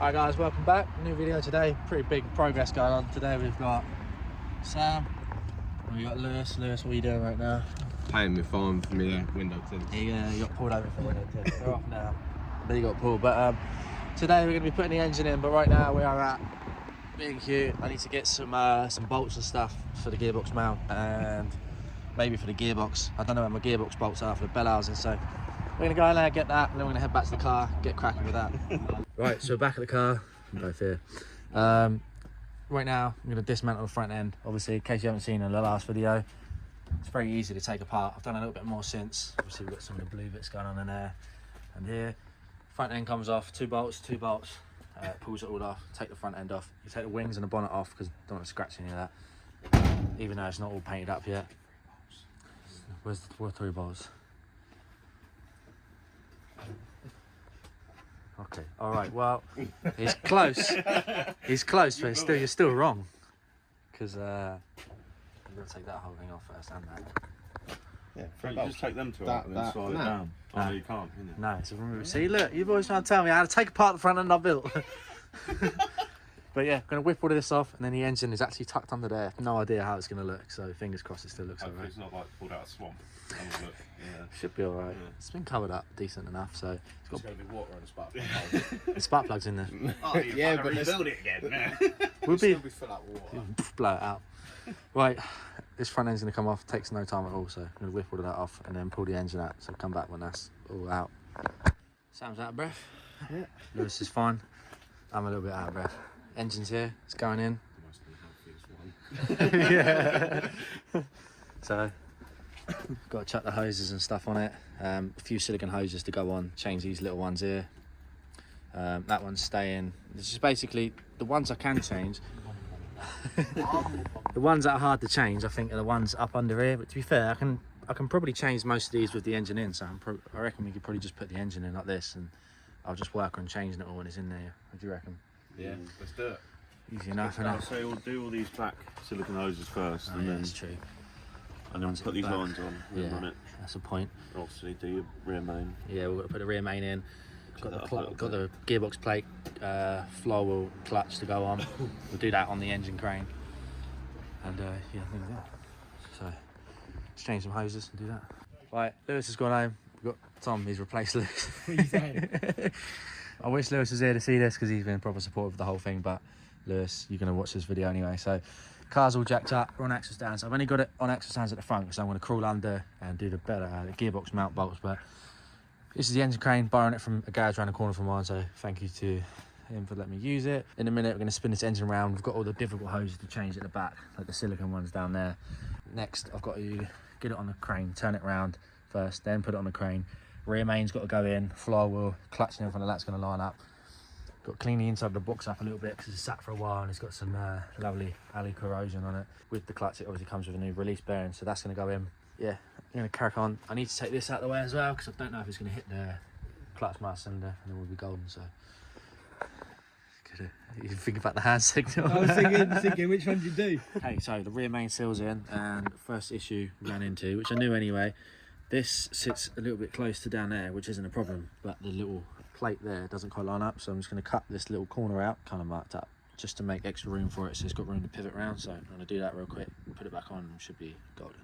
Alright guys, welcome back. New video today. Pretty big progress going on today. We've got Sam and we've got Lewis. Lewis, what are you doing right now? Paying me fine for me window tint. Yeah, you got pulled over for window tint. We're off now. But you got pulled. But today we're going to be putting the engine in, but right now we are at B&Q. I need to get some bolts and stuff for the gearbox mount and maybe for the gearbox. I don't know where my gearbox bolts are for the bell housing, so we're going to go in there, get that, and then we're going to head back to the car, get cracking with that. Right, so back at the car, both here. Right now, I'm going to dismantle the front end. Obviously, in case you haven't seen in the last video, it's very easy to take apart. I've done a little bit more since. Obviously, we've got some of the blue bits going on in there and here. Front end comes off, two bolts, pulls it all off, take the front end off. You take the wings and the bonnet off because don't want to scratch any of that, even though it's not all painted up yet. Where's the three bolts? Okay, all right, well, he's close. He's close, but you're still wrong. Because I'm going to take that whole thing off first and that. Yeah, you just take them two out and then slide it down. Oh, no, you can't, can you? No, it's a remove. See, look, you've always trying to tell me how to take apart the front end I built. But yeah, I'm going to whip all of this off, and then the engine is actually tucked under there. No idea how it's going to look, so fingers crossed it still looks alright. It's not like pulled out a swamp. Look, yeah. Should be alright. Yeah. It's been covered up decent enough, so it's got going to be water and a spark plug. the spark plugs in there. Oh, yeah, but rebuild it again. We'll be full of water. Blow it out. Right, this front end's going to come off. Takes no time at all, so I'm going to whip all of that off and then pull the engine out. So come back when that's all out. Sam's out of breath. Yeah. Lewis is fine. I'm a little bit out of breath. Engine's here. It's going in. Yeah. So got to chuck the hoses and stuff on it. A few silicone hoses to go on. Change these little ones here. That one's staying. This is basically the ones I can change. The ones that are hard to change, I think, are the ones up under here. But to be fair, I can probably change most of these with the engine in. So I reckon we could probably just put the engine in like this, and I'll just work on changing it all when it's in there. What do you reckon? Yeah, let's do it. Easy enough, innit? So we'll do all these black silicone hoses first, and then that's true. And then put these lines on. Yeah, run it. That's a point. Obviously, do your rear main. Yeah, we've got to put the rear main in. Got the gearbox plate, flywheel, clutch to go on. We'll do that on the engine crane. And yeah, I think that. So let's change some hoses and do that. Right, Lewis has gone home. We've got Tom. He's replaced Lewis. What are you saying? I wish Lewis was here to see this because he's been proper supportive of the whole thing. But Lewis, you're going to watch this video anyway. So car's all jacked up. We're on axle stands. I've only got it on axle stands at the front because I'm going to crawl under and do the gearbox mount bolts. But this is the engine crane, borrowing it from a garage around the corner from mine. So thank you to him for letting me use it. In a minute, we're going to spin this engine around. We've got all the difficult hoses to change at the back, like the silicone ones down there. Next, I've got to get it on the crane, turn it around first, then put it on the crane. Rear main's got to go in, flywheel, clutch and everything like that's going to line up. Got to clean the inside of the box up a little bit because it's sat for a while and it's got some lovely alley corrosion on it. With the clutch, it obviously comes with a new release bearing, so that's going to go in. Yeah, I'm going to crack on. I need to take this out of the way as well because I don't know if it's going to hit the clutch master cylinder and then we'll be golden. So you think about the hand signal. I was thinking which one did you do? Okay, so the rear main seal's in, and the first issue we ran into, which I knew anyway, this sits a little bit close to down there, which isn't a problem, but the little plate there doesn't quite line up, so I'm just going to cut this little corner out, kind of marked up, just to make extra room for it, so it's got room to pivot around. So I'm going to do that real quick, put it back on, and it should be golden.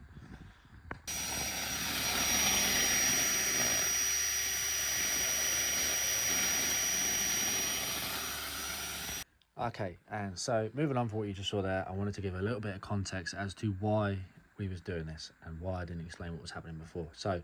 Okay, and so moving on from what you just saw there, I wanted to give a little bit of context as to why we was doing this and why I didn't explain what was happening before. So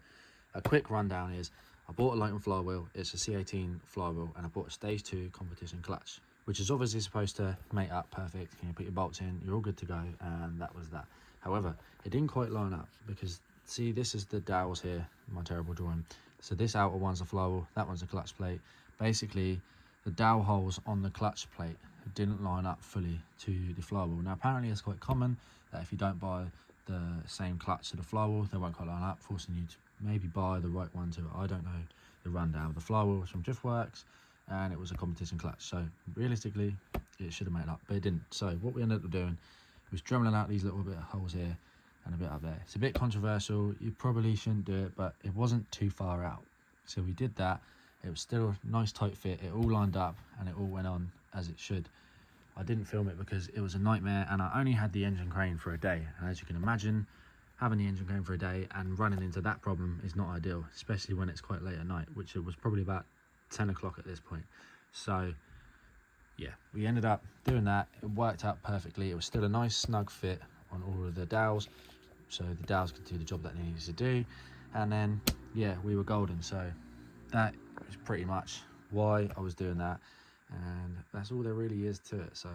a quick rundown is I bought a Leighton flywheel. It's a C18 flywheel, and I bought a stage 2 competition clutch, which is obviously supposed to mate up perfect. You put your bolts in, you're all good to go, and that was that. However, it didn't quite line up because see, this is the dowels here, my terrible drawing. So this outer one's a flywheel, that one's a clutch plate. Basically, the dowel holes on the clutch plate didn't line up fully to the flywheel. Now apparently it's quite common that if you don't buy the same clutch to the flywheel, they won't quite line up, forcing you to maybe buy the right one to it. I don't know the rundown. The flywheel was from Driftworks and it was a competition clutch, so realistically it should have made up, but it didn't. So what we ended up doing was dremeling out these little bit of holes here and a bit up there. It's a bit controversial, you probably shouldn't do it, but it wasn't too far out, so we did that. It was still a nice tight fit, it all lined up and it all went on as it should. I didn't film it because it was a nightmare and I only had the engine crane for a day. And as you can imagine, having the engine crane for a day and running into that problem is not ideal, especially when it's quite late at night, which it was probably about 10 o'clock at this point. So yeah, we ended up doing that. It worked out perfectly. It was still a nice snug fit on all of the dowels, so the dowels could do the job that they needed to do. And then yeah, we were golden. So that is pretty much why I was doing that, and that's all there really is to it. So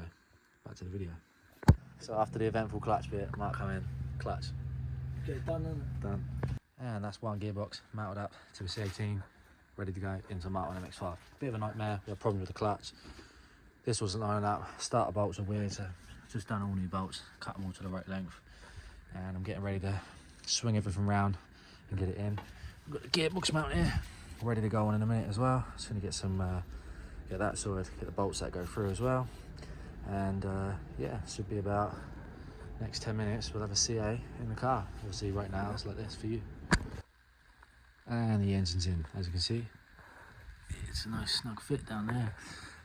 back to the video. So after the eventful clutch bit, might come in clutch. Get it done, isn't it? Done. And that's one gearbox mounted up to the CA18, ready to go into my MX5. Bit of a nightmare, we had a problem with the clutch. This wasn't lining up, starter bolts are weird, so just done all new bolts, cut them all to the right length. And I'm getting ready to swing everything around and get it in. We've got the gearbox mount here, ready to go on in a minute as well. Just gonna get some, get that sorted, get the bolts that go through as well. And yeah, should be about next 10 minutes, we'll have a CA in the car. We'll see right now, it's like this for you. And the engine's in, as you can see. It's a nice snug fit down there.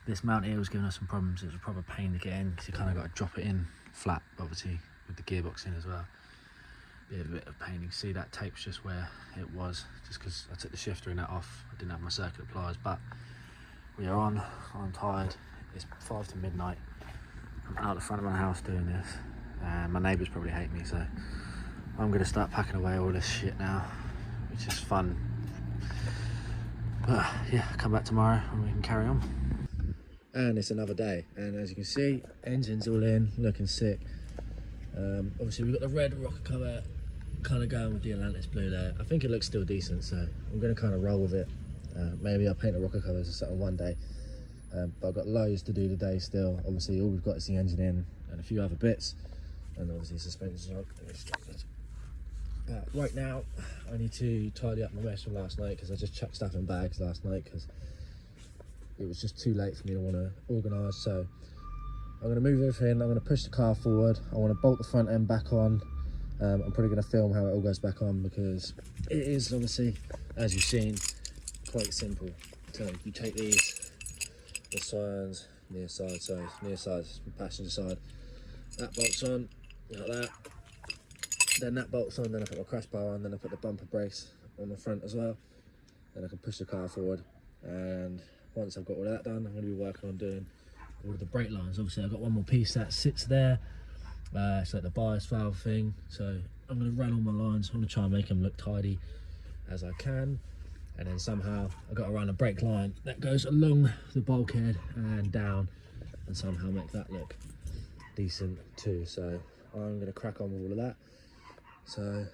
This mount here was giving us some problems. It was a proper pain to get in because you kind of got to drop it in flat, obviously, with the gearbox in as well. Be a bit of pain. You can see that tape's just where it was, just because I took the shifter and that off. I didn't have my circular pliers, but we are on. I'm tired. It's 5 to midnight. I'm out the front of my house doing this, and my neighbours probably hate me, so I'm going to start packing away all this shit now, which is fun. But yeah, come back tomorrow and we can carry on. And it's another day, and as you can see, engine's all in, looking sick. Obviously we've got the red rocker cover kind of going with the Atlantis blue there. I think it looks still decent, so I'm going to kind of roll with it. Maybe I'll paint the rocker covers or something one day, but I've got loads to do today still. Obviously all we've got is the engine in and a few other bits, and obviously suspension on. Right now I need to tidy up my mess from last night, because I just chucked stuff in bags last night because it was just too late for me to want to organise. So I'm going to move everything, I'm going to push the car forward, I want to bolt the front end back on. I'm probably going to film how it all goes back on, because it is obviously, as you've seen, quite simple. So you take these, the sides, near side, so near side, passenger side, that bolts on, like that. Then that bolts on, then I put my crash bar on, then I put the bumper brace on the front as well. Then I can push the car forward, and once I've got all that done, I'm going to be working on doing all of the brake lines. Obviously I've got one more piece that sits there, it's like the bias valve thing, so I'm going to run all my lines. I'm going to try and make them look tidy as I can, and then somehow I've got to run a brake line that goes along the bulkhead and down, and somehow make that look decent too. So I'm going to crack on with all of that. So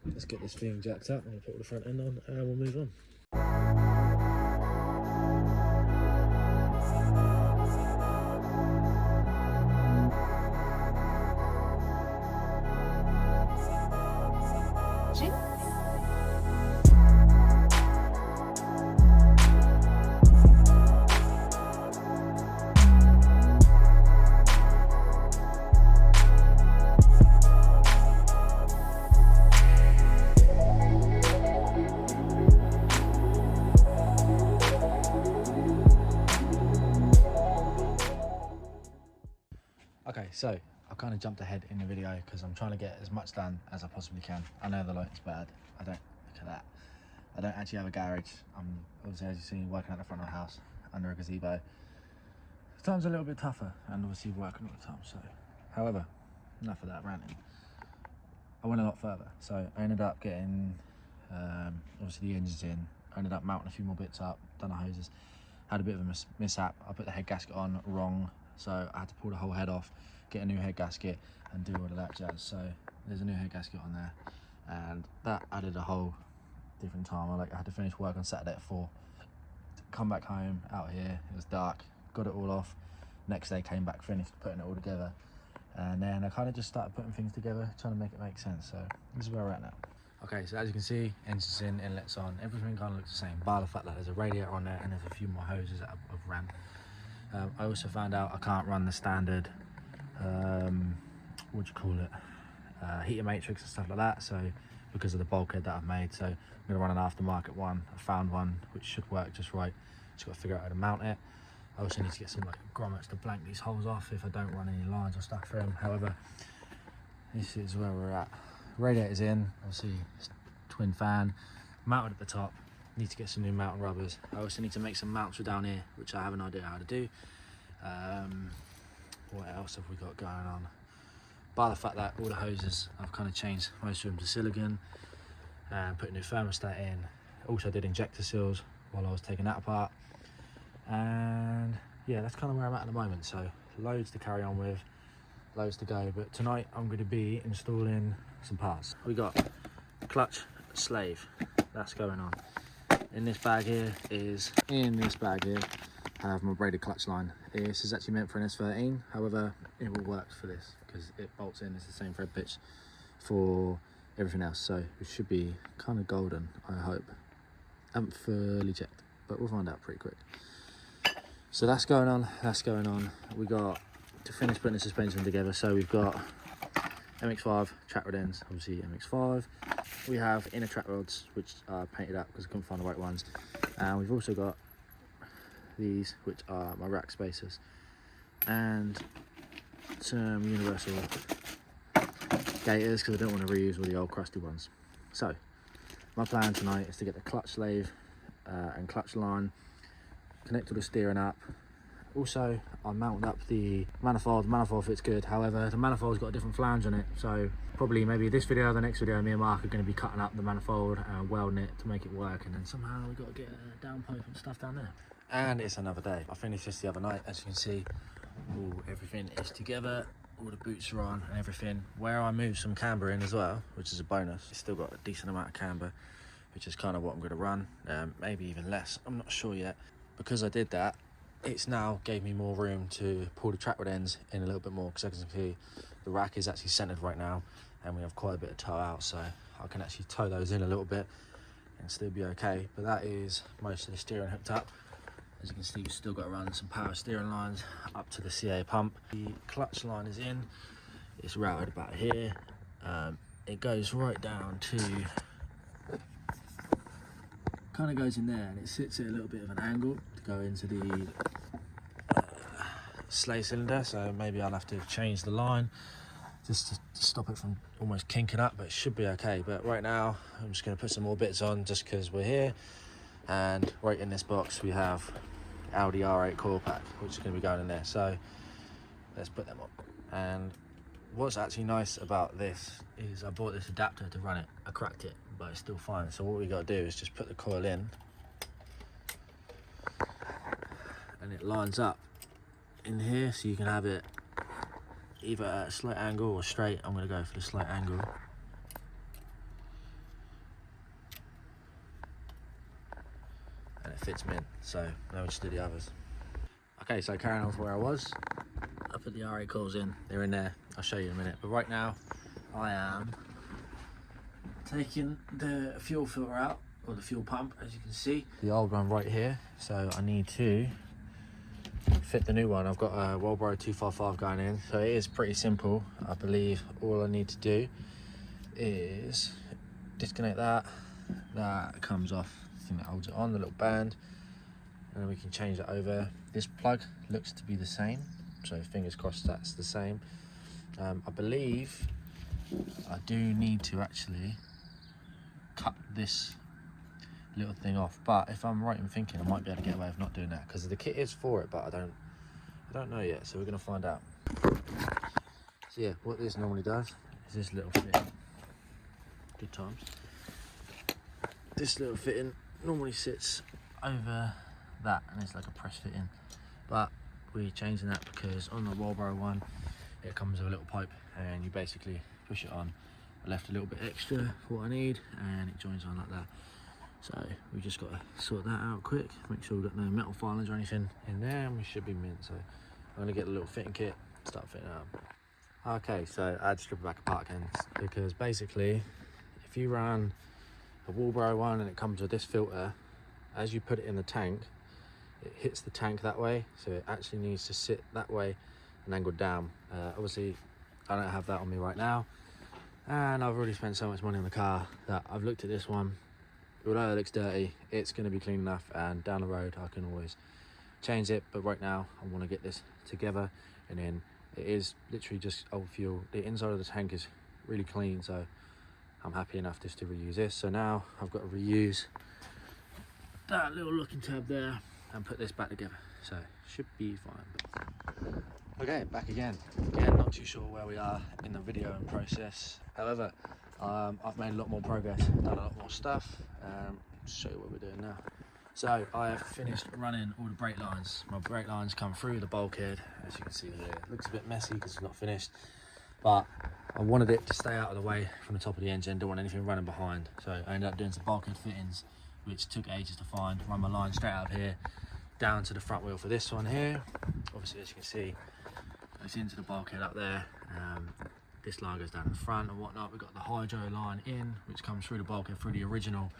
let's get this thing jacked up, and put all the front end on, and we'll move on. Okay, so I kind of jumped ahead in the video because I'm trying to get as much done as I possibly can. I know the light's bad. I don't, look at that. I don't actually have a garage. I'm obviously, as you've seen, working at the front of the house under a gazebo. Time's a little bit tougher, and obviously working all the time. So, however, enough of that ranting. I went a lot further. So I ended up getting, obviously the engine's in. I ended up mounting a few more bits up, done the hoses. Had a bit of a mishap. I put the head gasket on wrong, so I had to pull the whole head off, get a new head gasket, and do all of that jazz. So there's a new head gasket on there, and that added a whole different time. I had to finish work on Saturday at 4, come back home out here, it was dark, got it all off. Next day came back, finished putting it all together, and then I kind of just started putting things together, trying to make it make sense. So this is where we're at now. Okay, so as you can see, engine's in, inlet's on, everything kind of looks the same, bar the fact that there's a radiator on there and there's a few more hoses that I've ran. I also found out I can't run the standard, what do you call it, heater matrix and stuff like that, so because of the bulkhead that I've made. So I'm going to run an aftermarket one. I found one which should work just right. Just got to figure out how to mount it. I also need to get some like grommets to blank these holes off if I don't run any lines or stuff through them. However, this is where we're at. Radiator's in, obviously twin fan, mounted at the top. Need to get some new mounting rubbers. I also need to make some mounts for down here, which I have an idea how to do. What else have we got going on? By the fact that all the hoses, I've kind of changed most of them to silicone and put a new thermostat in. Also did injector seals while I was taking that apart. And yeah, that's kind of where I'm at the moment. So loads to carry on with, loads to go. But tonight I'm going to be installing some parts. We got clutch slave, that's going on. In this bag here I have my braided clutch line. This is actually meant for an S13, however it will work for this because it bolts in. It's the same thread pitch for everything else, so it should be kind of golden, I hope. I haven't fully checked, but we'll find out pretty quick. So that's going on, We got to finish putting the suspension together. So we've got MX5 track rod ends, obviously MX5. We have inner track rods which are painted up because I couldn't find the right ones, and we've also got these which are my rack spacers and some universal gaiters because I don't want to reuse all the old crusty ones. So my plan tonight is to get the clutch slave and clutch line, connect all the steering up. Also I mounted up the manifold. The manifold fits good, however the manifold's got a different flange on it, so probably maybe this video or the next video me and Mark are going to be cutting up the manifold and welding it to make it work, and then somehow we've got to get a downpipe and stuff down there. And it's another day. I finished this the other night, as you can see. Everything is together, all the boots are on and everything. Where I moved some camber in as well, which is a bonus. It's still got a decent amount of camber, which is kind of what I'm going to run, maybe even less, I'm not sure yet. Because I did that, it's now gave me more room to pull the track rod ends in a little bit more, because as you can see the rack is actually centered right now and we have quite a bit of toe out, so I can actually toe those in a little bit and still be okay. But that is most of the steering hooked up. As you can see, we've still got to run some power steering lines up to the CA pump. The clutch line is in, it's routed about here. It goes right down to, kind of goes in there, and it sits at a little bit of an angle to go into the sleigh cylinder, so maybe I'll have to change the line just to stop it from almost kinking up, but it should be okay. But right now I'm just going to put some more bits on just because we're here. And right in this box we have Audi R8 coil pack, which is going to be going in there, so let's put them on. And what's actually nice about this is I bought this adapter to run it. I cracked it, but it's still fine. So what we got to do is just put the coil in and it lines up in here, so you can have it either at a slight angle or straight. I'm going to go for the slight angle. And it fits me in, so now we just do the others. Okay, so carrying on from where I was, I put the R8 coils in, they're in there, I'll show you in a minute. But right now I am taking the fuel filter out, or the fuel pump, as you can see. The old one right here, so I need to fit the new one. I've got a Walbro 255 going in, so it is pretty simple. I believe all I need to do is disconnect that comes off, the thing that holds it on, the little band, and then we can change that over. This plug looks to be the same, so fingers crossed that's the same. I believe I do need to actually cut this little thing off, but if I'm right in thinking, I might be able to get away with not doing that, because the kit is for it, but I don't know yet, so we're going to find out. So yeah, what this normally does is this little fitting. Good times. This little fitting normally sits over that, and it's like a press fitting, but we're changing that because on the Walbro one it comes with a little pipe and you basically push it on. I left a little bit extra for what I need and it joins on like that. So we just got to sort that out quick, make sure we've got no metal filings or anything in there, and we should be mint. So I'm going to get a little fitting kit, start fitting it up. Okay, so I had to strip it back apart again, because basically if you run a Walbro one and it comes with this filter, as you put it in the tank, it hits the tank that way, so it actually needs to sit that way and angled down. Obviously I don't have that on me right now, And I've already spent so much money on the car that I've looked at this one. Although it looks dirty, it's going to be clean enough, and down the road I can always change it. But right now I want to get this together, and then it is literally just old fuel. The inside of the tank is really clean, so I'm happy enough just to reuse this. So now I've got to reuse that little locking tab there and put this back together, so should be fine. Okay, back again, not too sure where we are in the video and process. However, I've made a lot more progress, done a lot more stuff. Show you what we're doing now. So I have finished running all the brake lines. My brake lines come through the bulkhead, as you can see here. It looks a bit messy because it's not finished, but I wanted it to stay out of the way from the top of the engine. Don't want anything running behind, so I ended up doing some bulkhead fittings, which took ages to find. Run my line straight out of here down to the front wheel for this one here. Obviously, as you can see, it's into the bulkhead up there. This line goes down the front and whatnot. We've got the hydro line in, which comes through the bulkhead through the original,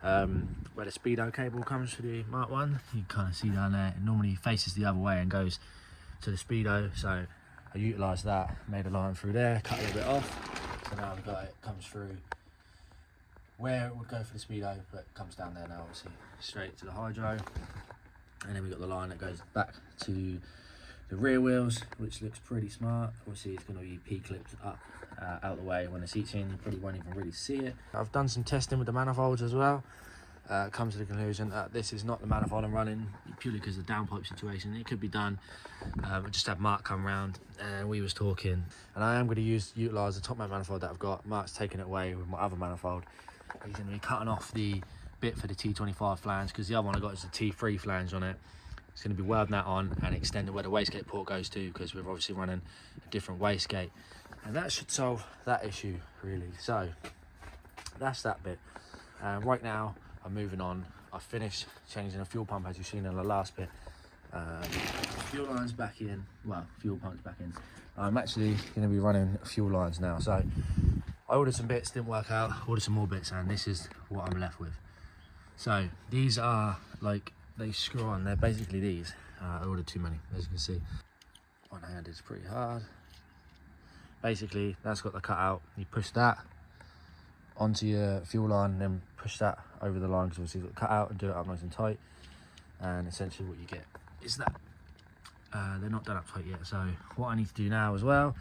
where the speedo cable comes to the Mark 1. You can kind of see down there, it normally faces the other way and goes to the speedo, so I utilised that, made a line through there, cut a little bit off, so now we've got it comes through where it would go for the speedo, but it comes down there now, obviously straight to the hydro. And then we've got the line that goes back to the rear wheels, which looks pretty smart. Obviously it's going to be P-clipped up out the way. When the seat's in, you probably won't even really see it. I've done some testing with the manifolds as well. Come to the conclusion that this is not the manifold I'm running, purely because of the downpipe situation. It could be done. I just had Mark come round and we was talking, and I am going to utilise the top mount manifold that I've got. Mark's taken it away with my other manifold. He's going to be cutting off the bit for the T25 flange, because the other one I got is the T3 flange on it. It's going to be welding that on and extending where the wastegate port goes to, because we're obviously running a different wastegate, and that should solve that issue really. So that's that bit. Right now I'm moving on. I finished changing a fuel pump, as you've seen in the last bit. Fuel lines back in, well, fuel pump's back in. I'm actually going to be running fuel lines now. So I ordered some bits, didn't work out, ordered some more bits, and this is what I'm left with. So these are like, they screw on, they're basically these. I ordered too many, as you can see. One hand is pretty hard. Basically, that's got the cutout. You push that onto your fuel line and then push that over the line, because obviously you've got cut out, and do it up nice and tight. And essentially what you get is that. They're not done up tight yet, so what I need to do now as well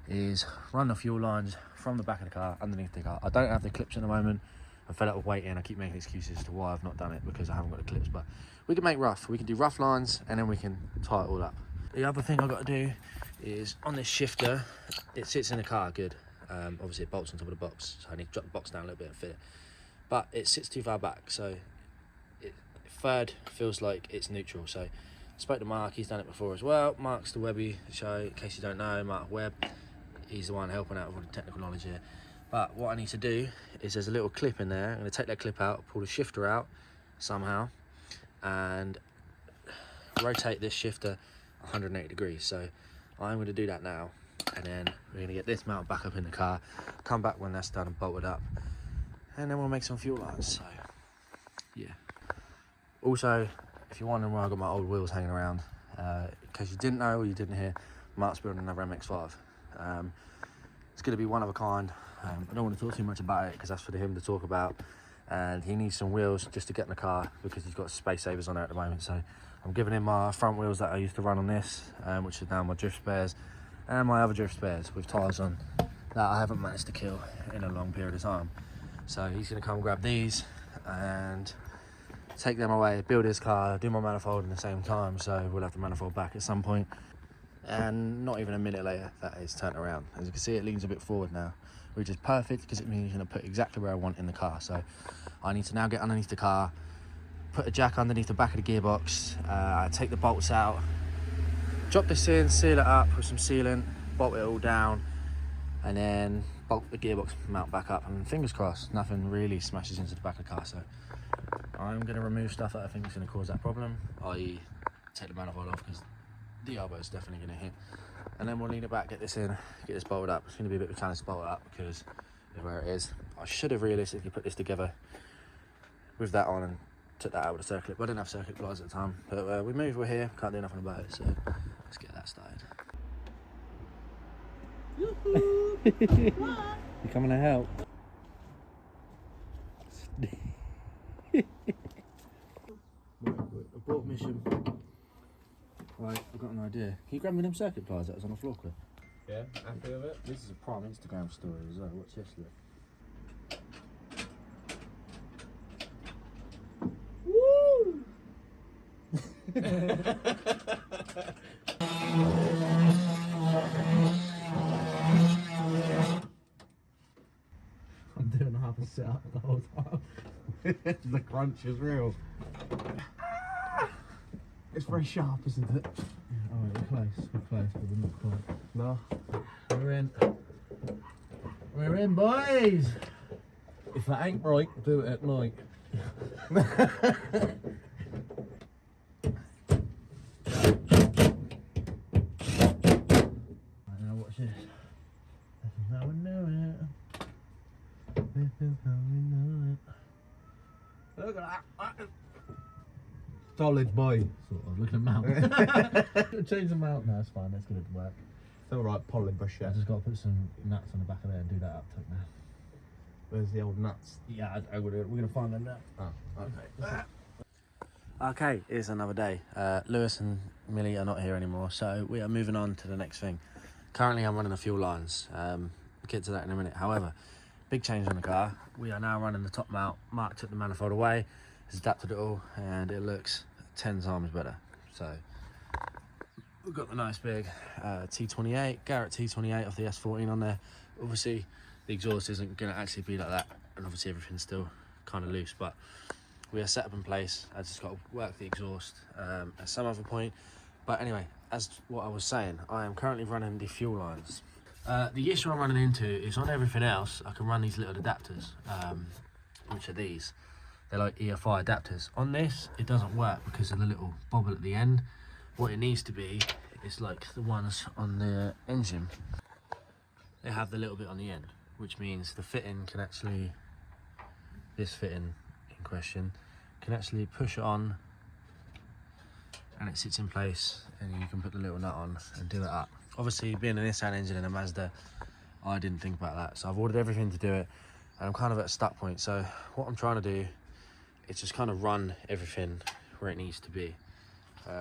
is run the fuel lines from the back of the car underneath the car. I don't have the clips at the moment. I'm fed up with waiting. I keep making excuses as to why I've not done it, because I haven't got the clips, but we can make rough. We can do rough lines and then we can tie it all up. The other thing I've got to do is on this shifter, it sits in the car good. Obviously it bolts on top of the box, so I need to drop the box down a little bit and fit it. But it sits too far back, so third feels like it's neutral. So I spoke to Mark, he's done it before as well. Mark's the Webby show, in case you don't know, Mark Webb. He's the one helping out with all the technical knowledge here. But what I need to do is, there's a little clip in there. I'm going to take that clip out, pull the shifter out somehow, and rotate this shifter 180 degrees. So I'm going to do that now, and then we're going to get this mounted back up in the car, come back when that's done and bolted up, and then we'll make some fuel lines. So yeah. Also, if you're wondering where I got my old wheels hanging around, in case you didn't know or you didn't hear, Mark's building another MX5. It's going to be one of a kind. I don't want to talk too much about it, because that's for him to talk about, and he needs some wheels just to get in the car, because he's got space savers on there at the moment. So I'm giving him my front wheels that I used to run on this, which is now my drift spares, and my other drift spares with tyres on that I haven't managed to kill in a long period of time. So he's going to come grab these and take them away, build his car, do my manifold in the same time. So we'll have the manifold back at some point, and not even a minute later that is turned around. As you can see, it leans a bit forward now, which is perfect, because it means you're going to put exactly where I want in the car. So I need to now get underneath the car, put a jack underneath the back of the gearbox, take the bolts out, drop this in, seal it up with some sealant, bolt it all down, and then bolt the gearbox mount back up, and fingers crossed nothing really smashes into the back of the car. So I'm going to remove stuff that I think is going to cause that problem, i.e. take the manifold off, because the elbow is definitely going to hit. And then we'll lean it back, get this in, get this bolted up. It's going to be a bit of a challenge to bolt it up because of where it is. I should have realistically put this together with that on and took that out with a circuit, but I didn't have circuit pliers at the time. But we moved, we're here, can't do nothing about it, so let's get that started. You coming to help? Abort mission. Right, I've got an idea. Can you grab me them circuit pliers that was on the floor quick? Yeah, happy with it? This is a prime Instagram story as well. Watch this, look. Woo! I'm doing half a sit up the whole time. The crunch is real. It's very sharp, isn't it? Yeah, alright, we're close, but we're not quite. No. We're in. We're in, boys! If that ain't right, do it at night. Right, now watch this. This is how we know it. This is how we know it. Look at that. Solid boy. Sort of, look at the mount. Change the mount. No, it's fine, that's good to work. It's alright, polybush. I just got to put some nuts on the back of there and do that up top now. Where's the old nuts? Yeah, we're going to find them now. Oh, okay. Okay, it's another day. Lewis and Millie are not here anymore, so we are moving on to the next thing. Currently, I'm running the fuel lines. We'll get to that in a minute. However, big change on the car. We are now running the top mount. Mark took the manifold away, has adapted it all, and it looks 10 times better. So we've got the nice big T28, Garrett T28 off the S14 on there. Obviously, the exhaust isn't going to actually be like that, and obviously everything's still kind of loose, but we are set up in place. I just got to work the exhaust at some other point. But anyway, as what I was saying, I am currently running the fuel lines. The issue I'm running into is on everything else, I can run these little adapters, which are these. They're like EFI adapters. On this, it doesn't work because of the little bobble at the end. What it needs to be is like the ones on the engine. They have the little bit on the end, which means the fitting can actually, this fitting in question, can actually push it on and it sits in place, and you can put the little nut on and do it up. Obviously, being a Nissan engine and a Mazda, I didn't think about that. So I've ordered everything to do it, and I'm kind of at a stuck point. So what I'm trying to do is just kind of run everything where it needs to be,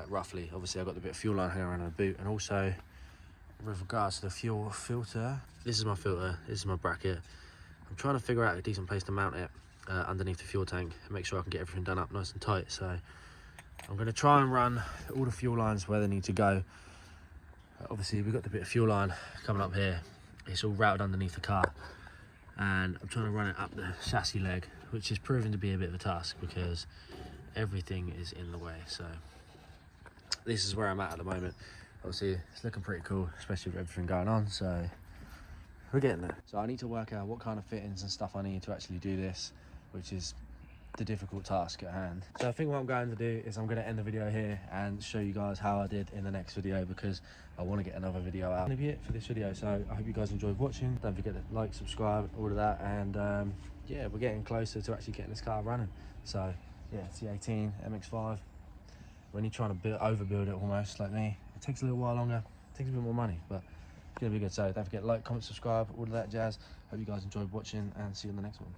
roughly. Obviously, I've got the bit of fuel line hanging around the boot, and also with regards to the fuel filter, this is my filter, this is my bracket. I'm trying to figure out a decent place to mount it underneath the fuel tank and make sure I can get everything done up nice and tight. So I'm going to try and run all the fuel lines where they need to go. Obviously, we've got the bit of fuel line coming up here. It's all routed underneath the car, and I'm trying to run it up the chassis leg, which is proving to be a bit of a task because everything is in the way. So this is where I'm at the moment. Obviously, it's looking pretty cool, especially with everything going on. So we're getting there. So I need to work out what kind of fittings and stuff I need to actually do this, which is the difficult task at hand. So I think what I'm going to do is I'm going to end the video here and show you guys how I did in the next video, because I want to get another video out. That's going to be it for this video. So I hope you guys enjoyed watching. Don't forget to like, subscribe, all of that. And yeah, we're getting closer to actually getting this car running. So yeah, CA18 MX5. When you're trying to overbuild it almost like me, it takes a little while longer, it takes a bit more money, but it's going to be good. So don't forget to like, comment, subscribe, all of that jazz. Hope you guys enjoyed watching, and see you in the next one.